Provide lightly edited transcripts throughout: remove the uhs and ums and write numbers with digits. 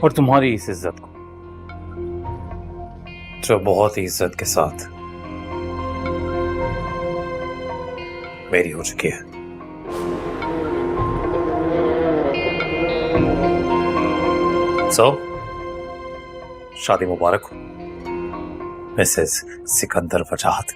और तुम्हारी इस इज्जत को जो बहुत ही इज्जत के साथ मेरी हो चुकी है। शादी मुबारक हो मिसेस सिकंदर वजाहत।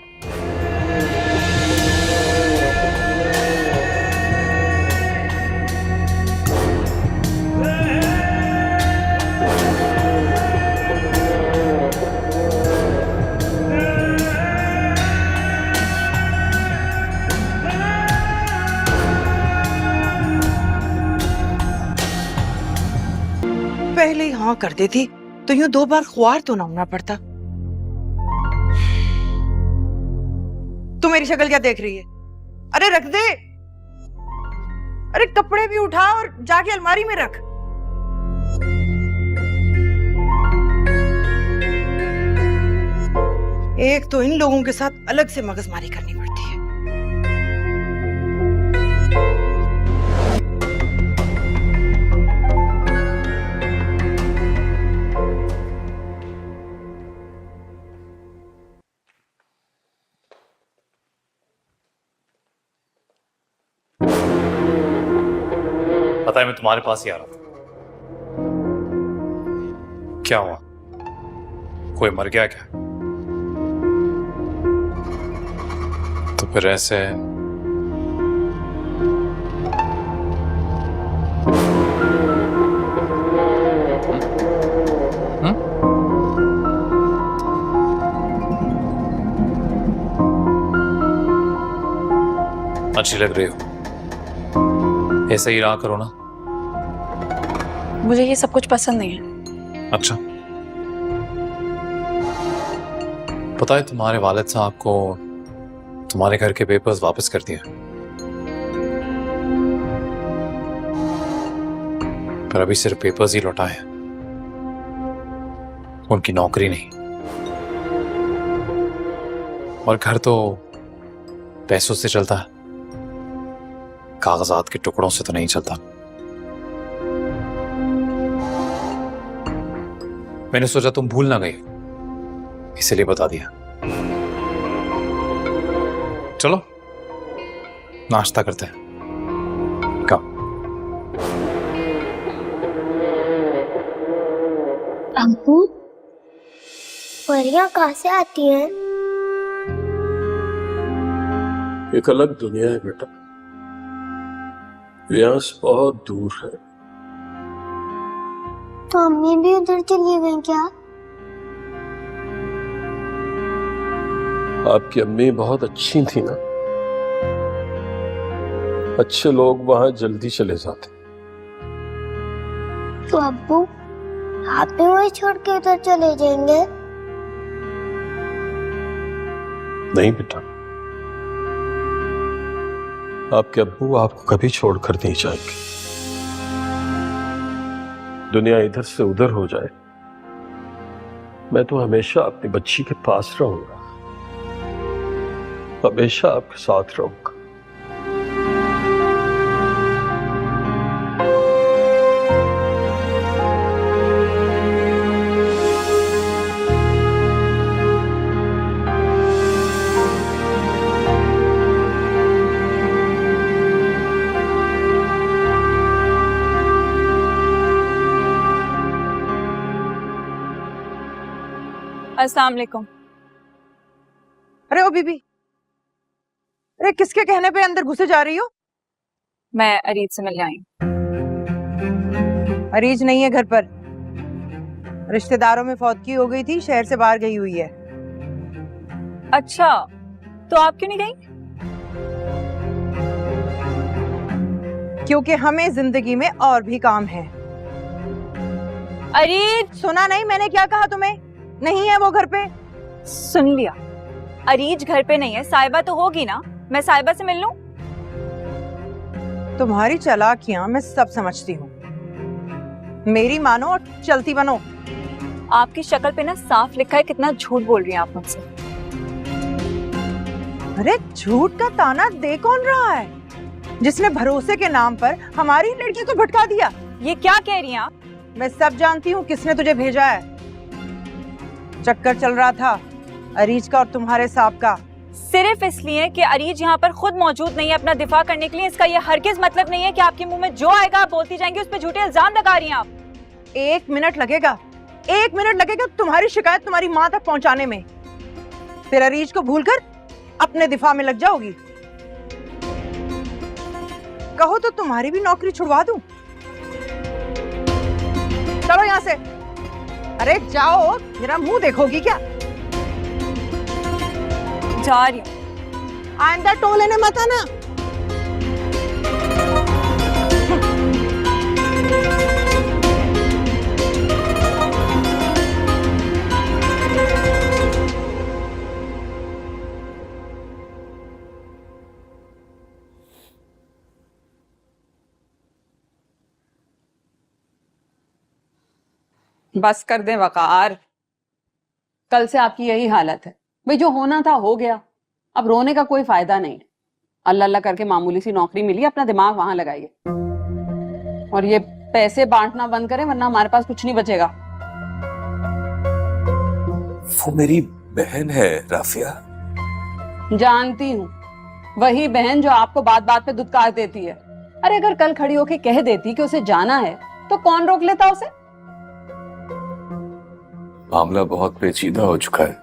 पहले ही हाँ कर देती तो यूं 2 बार ख्वार तो ना होना पड़ता। तू मेरी शक्ल क्या देख रही है? अरे रख दे। अरे कपड़े भी उठा और जाके अलमारी में रख। एक तो इन लोगों के साथ अलग से मगजमारी करनी पड़ती है। पता है मैं तुम्हारे पास ही आ रहा था। क्या हुआ? कोई मर गया क्या? तो फिर ऐसे अच्छी लग रही हो, ऐसे ही रहा करो ना। मुझे ये सब कुछ पसंद नहीं है। अच्छा, पता है तुम्हारे वालिद साहब को तुम्हारे घर के पेपर्स वापस कर दिए, पर अभी सिर्फ पेपर्स ही लौटाए, उनकी नौकरी नहीं। और घर तो पैसों से चलता है, कागजात के टुकड़ों से तो नहीं चलता। मैंने सोचा तुम भूल ना गई, इसलिए बता दिया। चलो नाश्ता करते हैं। कब? अम्मू, परियां कहाँ से आती हैं? एक अलग दुनिया है बेटा, यहाँ से बहुत दूर है। तो अम्मी भी उधर चली गई क्या? आपकी अम्मी बहुत अच्छी थी ना, अच्छे लोग वहां जल्दी चले जाते। तो अब्बू, आप भी वही छोड़ के उधर चले जाएंगे? नहीं बेटा, आपके अब्बू आपको कभी छोड़कर नहीं जाएंगे। दुनिया इधर से उधर हो जाए, मैं तो हमेशा अपनी बच्ची के पास रहूंगा, हमेशा आपके साथ रहूंगा। अस्सलाम वालेकुम। अरे ओ बीबी, अरे किसके कहने पे अंदर घुसे जा रही हो? मैं अरीज से मिलने आई। अरीज नहीं है घर पर, रिश्तेदारों में फौतगी हो गई थी, शहर से बाहर गई हुई है। अच्छा, तो आप क्यों नहीं गई? क्योंकि हमें जिंदगी में और भी काम है। अरीज, सुना नहीं मैंने क्या कहा तुम्हें? नहीं है वो घर पे। सुन लिया, अरीज घर पे नहीं है। साहिबा तो होगी ना, मैं साहिबा से मिल लूं? तुम्हारी चालाकियां मैं सब समझती हूँ, मेरी मानो और चलती बनो। आपकी शक्ल पे ना साफ लिखा है कितना झूठ बोल रही हैं आप मुझसे। अरे झूठ का ताना दे कौन रहा है, जिसने भरोसे के नाम पर हमारी लड़की को भटका दिया? ये क्या कह रही हैं आप? मैं सब जानती हूँ किसने तुझे भेजा है। चक्कर चल रहा था अरीज का और तुम्हारे साहब का। सिर्फ इसलिए कि अरीज यहाँ पर खुद मौजूद नहीं है अपना दिफा करने के लिए, इसका ये हरगिज मतलब नहीं है कि आपके मुंह में जो आएगा आप बोलती जाएंगी, उस पर झूठे इल्जाम लगा रही हैं आप। 1 मिनट लगेगा, 1 मिनट लगेगा तुम्हारी शिकायत तुम्हारी माँ तक पहुंचाने में। फिर अरीज को भूलकर अपने दिफा में लग जाओगी। कहो तो तुम्हारी भी नौकरी छुड़वा दूं। चलो यहाँ से। अरे जाओ, मेरा मुंह देखोगी क्या? जा रही हूँ। आइंदा टोल लेने मत आना। बस कर दें वकार। कल से आपकी यही हालत है भाई, जो होना था हो गया, अब रोने का कोई फायदा नहीं। अल्लाह अल्लाह करके मामूली सी नौकरी मिली, अपना दिमाग वहां लगाइए और ये पैसे बांटना बंद करें वरना हमारे पास कुछ नहीं बचेगा। वो मेरी बहन है राफिया। जानती हूँ, वही बहन जो आपको बात बात पे दुत्कार देती है। अरे अगर कल खड़ी होके कह देती कि उसे जाना है तो कौन रोक लेता उसे? मामला बहुत पेचीदा हो चुका है।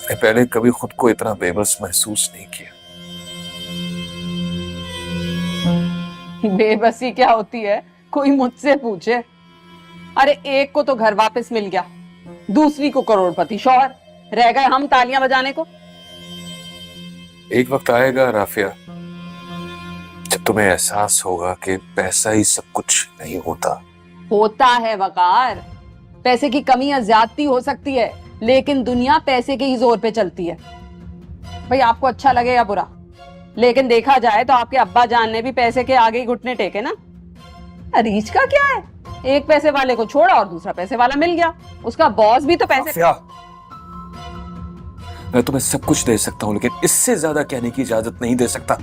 मैं पहले कभी खुद को इतना बेबस महसूस नहीं किया। बेबसी क्या होती है कोई मुझसे पूछे। अरे एक को तो घर वापस मिल गया, दूसरी को करोड़पति शौहर, रह गए हम तालियां बजाने को। एक वक्त आएगा राफिया जब तुम्हें एहसास होगा कि पैसा ही सब कुछ नहीं होता। होता है वकार, पैसे की कमी या ज्यादती हो सकती है लेकिन दुनिया पैसे के ही जोर पे चलती है। भाई आपको अच्छा लगे या बुरा, लेकिन देखा जाए तो आपके अब्बा जान ने भी पैसे के आगे ही घुटने टेके ना। अरीज का क्या है, एक पैसे वाले को छोड़ा और दूसरा पैसे वाला मिल गया, उसका बॉस भी तो पैसे। राफिया, मैं तुम्हें सब कुछ दे सकता हूं लेकिन इससे ज्यादा कहने की इजाजत नहीं दे सकता।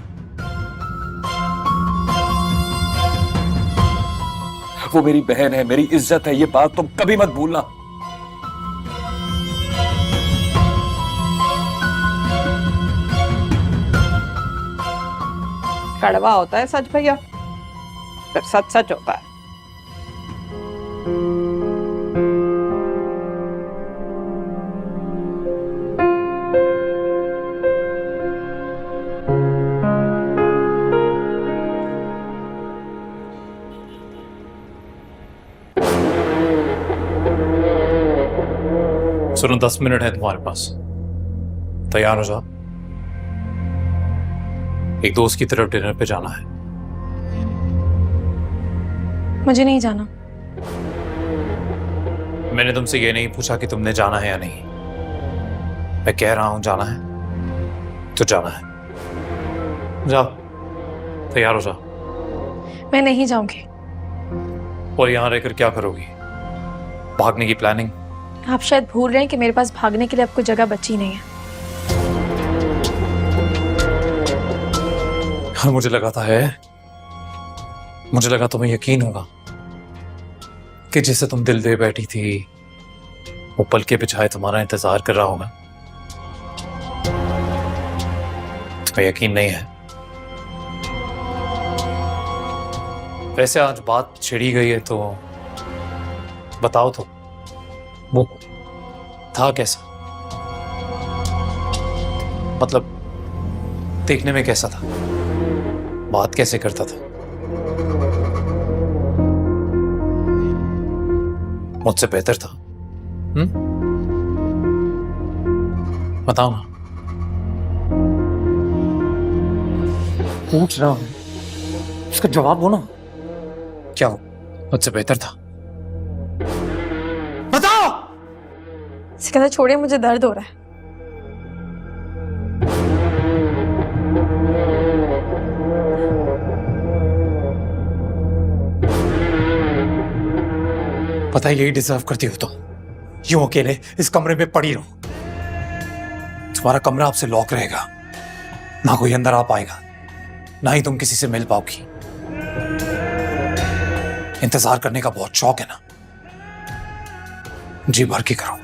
वो मेरी बहन है, मेरी इज्जत है, ये बात तुम कभी मत भूलना। कड़वा होता है सच भैया, फिर सच सच होता है। सुनो, 10 मिनट है तुम्हारे पास, तैयार हो जाओ। एक दोस्त की तरफ डिनर पे जाना है। मुझे नहीं जाना। मैंने तुमसे ये नहीं पूछा कि तुमने जाना है या नहीं। मैं कह रहा हूं जाना है तो जाना है। जाओ, तैयार हो जाओ। मैं नहीं जाऊंगी। और यहां रहकर क्या करोगी? भागने की प्लानिंग? आप शायद भूल रहे हैं कि मेरे पास भागने के लिए आपको जगह बची नहीं है। मुझे लगा तुम्हें यकीन होगा कि जिसे तुम दिल दे बैठी थी वो पल के बिछाए तुम्हारा इंतजार कर रहा होगा। तुम्हें यकीन नहीं है। वैसे आज बात छिड़ी गई है तो बताओ तो, वो था कैसा? मतलब देखने में कैसा था? बात कैसे करता था? मुझसे बेहतर था? बताओ ना। पूछ रहा हूं, उसका जवाब दो ना। क्या हो मुझसे बेहतर था? बताओ। सिकंदर छोड़िए, मुझे दर्द हो रहा है। पता है यही डिजर्व करती हो तुम, यूं अकेले इस कमरे में पड़ी रहो। तुम्हारा कमरा आपसे लॉक रहेगा, ना कोई अंदर आ पाएगा, ना ही तुम किसी से मिल पाओगी। इंतजार करने का बहुत शौक है ना, जी भर के करो।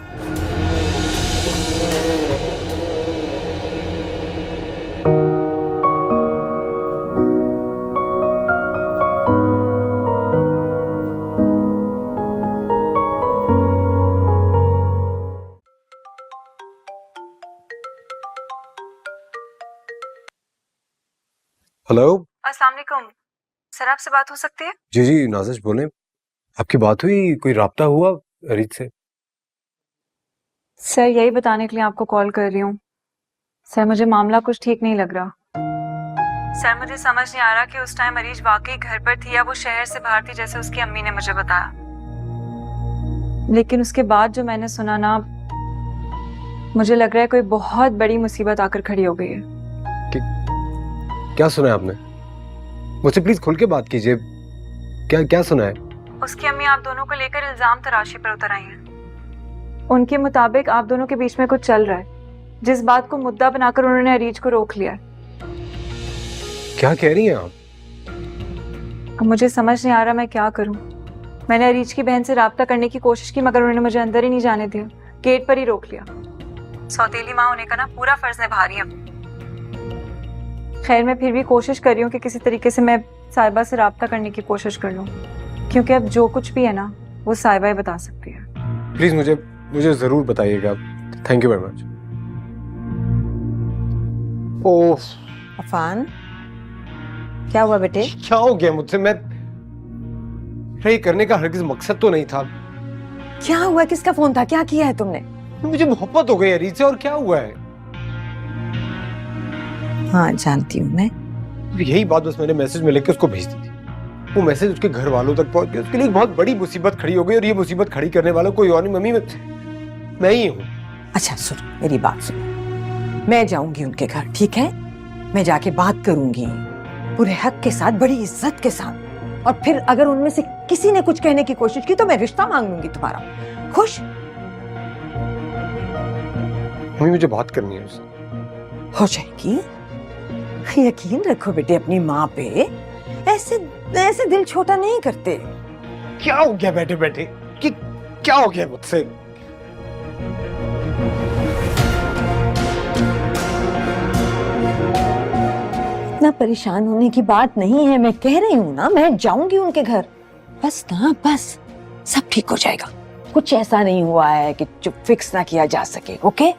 हेलो। अस्सलाम वालेकुम सर, आपसे बात हो सकती है? जी जी नाजिश बोले, आपकी बात हुई, कोई राब्ता हुआ अरीज से? सर यही बताने के लिए आपको कॉल कर रही हूँ। सर मुझे मामला कुछ ठीक नहीं लग रहा। सर मुझे समझ नहीं आ रहा कि उस टाइम अरीज वाकई घर पर थी या वो शहर से बाहर थी जैसे उसकी अम्मी ने मुझे बताया। लेकिन उसके बाद जो मैंने सुना ना, मुझे लग रहा है कोई बहुत बड़ी मुसीबत आकर खड़ी हो गई है। क्या सुना है आपने? मुझसे प्लीज खुल के बात कीजिए, क्या क्या सुना है? उसकी अम्मी आप दोनों को लेकर इल्जाम तराशी पर उतर आई हैं। उनके मुताबिक आप दोनों के बीच में कुछ चल रहा है, जिस बात को मुद्दा बनाकर उन्होंने अरीज को रोक लिया है। क्या कह रही हैं आप? अब मुझे समझ नहीं आ रहा मैं क्या करूं। मैंने अरीज की बहन से राब्ता करने की कोशिश की मगर उन्होंने मुझे अंदर ही नहीं जाने दिया, गेट पर ही रोक लिया। सौतेली माँ होने का ना पूरा फर्ज निभा रही है। खैर मैं फिर भी कोशिश कर रही हूँ कि किसी तरीके से मैं साहिबा से राब्ता करने की कोशिश कर लूँ, क्योंकि अब जो कुछ भी है ना वो साहिबा ही बता सकती है। प्लीज मुझे जरूर बताइएगा। Thank you very much. Oh Affan, क्या हुआ बेटे? क्या हो गया मुझसे? मैं ये करने का हरगिज मकसद तो नहीं था। क्या हुआ? किसका फोन था? क्या किया है तुमने? मुझे मोहब्बत हो गई अरीज से, और क्या हुआ है? हाँ जानती हूँ मैं। यही बात बस मैंने मैसेज में लेके उसको भेज दी थी। वो मैसेज उसके घर वालों तक पहुंच गया। उसके लिए एक बहुत बड़ी मुसीबत खड़ी हो गई, और ये मुसीबत खड़ी करने वाला कोई और नहीं, मम्मी मैं ही हूँ। अच्छा सुन, मेरी बात सुन। मैं जाऊंगी उनके घर, ठीक है? मैं जाके बात करूंगी पूरे हक के साथ, बड़ी इज्जत के साथ, और फिर अगर उनमें से किसी ने कुछ कहने की कोशिश की तो मैं रिश्ता मांग लूंगी तुम्हारा। खुश? मम्मी मुझे बात करनी है उससे। हो जाएगी, यकीन रखो बेटे अपनी माँ पे। ऐसे ऐसे दिल छोटा नहीं करते। क्या हो गया बैठे बैठे? कि क्या हो गया मुझसे? इतना परेशान होने की बात नहीं है, मैं कह रही हूँ ना, मैं जाऊंगी उनके घर। बस ना, बस सब ठीक हो जाएगा। कुछ ऐसा नहीं हुआ है कि चुप फिक्स ना किया जा सके। ओके,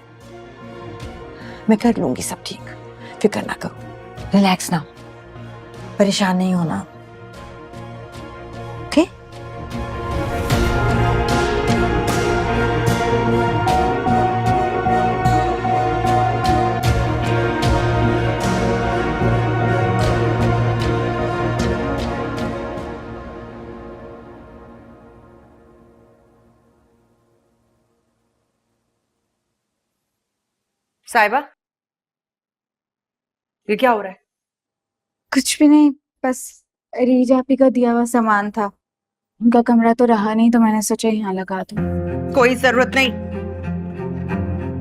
मैं कर लूंगी सब ठीक, फिक्र ना करो, रिलैक्स ना हो, परेशान नहीं होना। ओके? साहिबा, ये क्या हो रहा है? कुछ भी नहीं, बस रीज आपी का दिया हुआ सामान था, उनका कमरा तो रहा नहीं तो मैंने सोचा यहाँ लगा दूं। कोई जरूरत नहीं।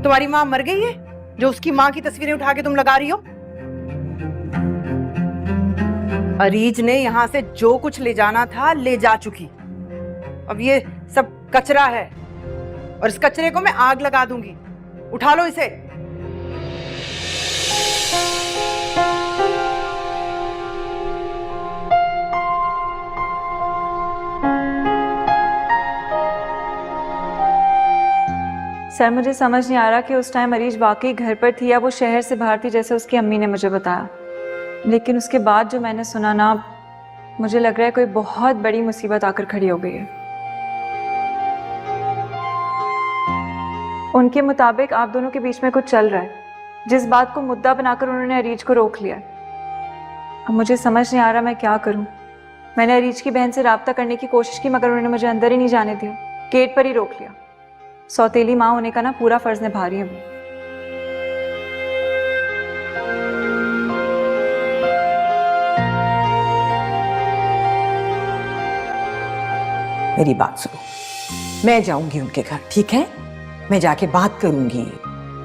तुम्हारी माँ मर गई है जो उसकी माँ की तस्वीरें उठा के तुम लगा रही हो? अरीज ने यहाँ से जो कुछ ले जाना था ले जा चुकी। अब ये सब कचरा है और इस कचरे को मैं आग लगा दूंगी। उठा लो इसे। सर मुझे समझ नहीं आ रहा कि उस टाइम अरीज वाकई घर पर थी या वो शहर से बाहर थी जैसे उसकी अम्मी ने मुझे बताया। लेकिन उसके बाद जो मैंने सुना ना, मुझे लग रहा है कोई बहुत बड़ी मुसीबत आकर खड़ी हो गई है। उनके मुताबिक आप दोनों के बीच में कुछ चल रहा है, जिस बात को मुद्दा बनाकर उन्होंने अरीज को रोक लिया। अब मुझे समझ नहीं आ रहा मैं क्या करूं। मैंने अरीज की बहन से राब्ता करने की कोशिश की मगर उन्होंने मुझे अंदर ही नहीं जाने दिया, गेट पर ही रोक लिया। सौतेली माँ होने का ना पूरा फर्ज निभा रही है वो। मेरी बात सुनो, मैं जाऊंगी उनके घर, ठीक है? मैं जाके बात करूंगी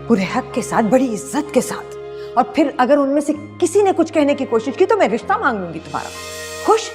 पूरे हक के साथ, बड़ी इज्जत के साथ, और फिर अगर उनमें से किसी ने कुछ कहने की कोशिश की तो मैं रिश्ता मांग लूंगी तुम्हारा। खुश?